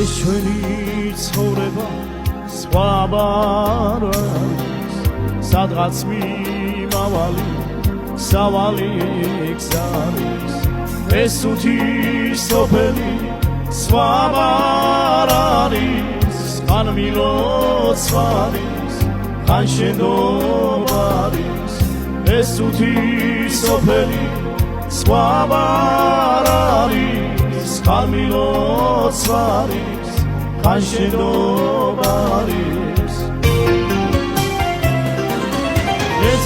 ეს ჩვენი ცხოვრება სხვა არ არის სადღაც მიმავალი სავალი გზარის ეს უთის სოფელი სხვა არ არის ხან მილოცვარის ხან შენდობარის ეს უთის სოფელი სხვა არ არის ხან მილოცვარის ხან შენდობარის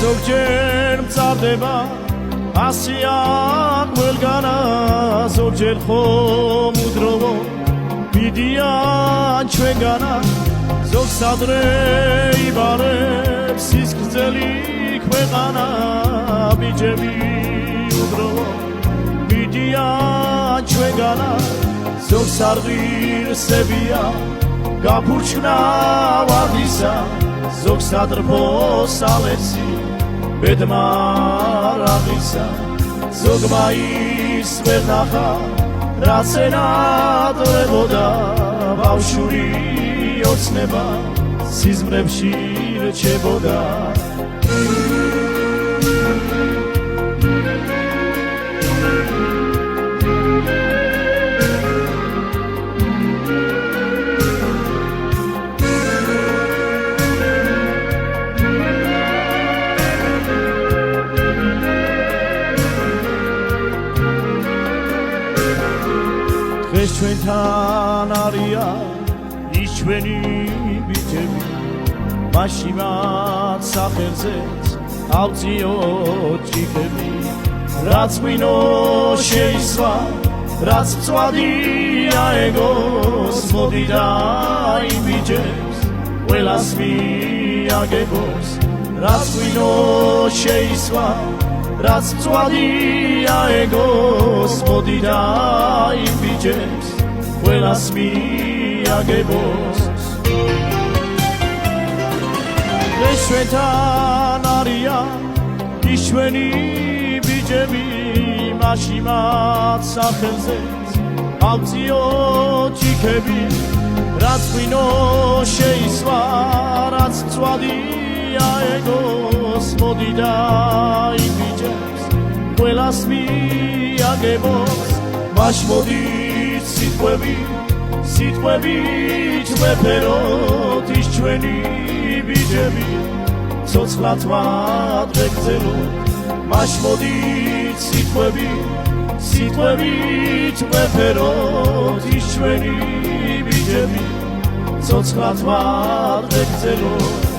ზოგჯერ მწარდება ასია ყველგანა ზოგჯერ ხომ უდროვო მიდიან ჩვენგანა ზოგს ადრე იბარებს ის გრძელი ქვეყანა ბიჭები უდროვო მიდიან ჩვენგანა ზოგს არ ღირსებია გაფურჩნა ვარდისა ზოგს ადრფოს ალერსი ბედმა რაღაცა ზოგმა ის ვერ ნახა რაც ენადვებოდა ბავშვური ოცნება სიზმრებში რჩებოდა ეს ჩვენთან არიან ის ჩვენი ბიჭები მაშინ მათ სახელზეც ავწიოთ ჭიქები რაც მინო შეისვა რაც მწვადია ეგოს მოდი და იმ ბიჭებს ყველას მიაგებოს რაც მინო შეისვა რაც მწვადია ეგოს მოდი და იმ ბიჭებს ყველას მიაგებოს ეს ჩვენთან არიან ის ჩვენი ბიჭები მაშინ მათ სახელზეც ავწიოთ ჭიქები რაც ღვინო შეისვა რაც მწვადია ეგოს მოდი და იმ ბიჭებს ყველას მიაგებოს მაშ მოდით სიტყვები ჩვეფეროთ ის ჩვენი ბიჭები ცოცხლად ვადღეგრძელოთ მაშ მოდით სიტყვები ჩვეფეროთ ის ჩვენი ბიჭები ცოცხლად ვადღეგრძელოთ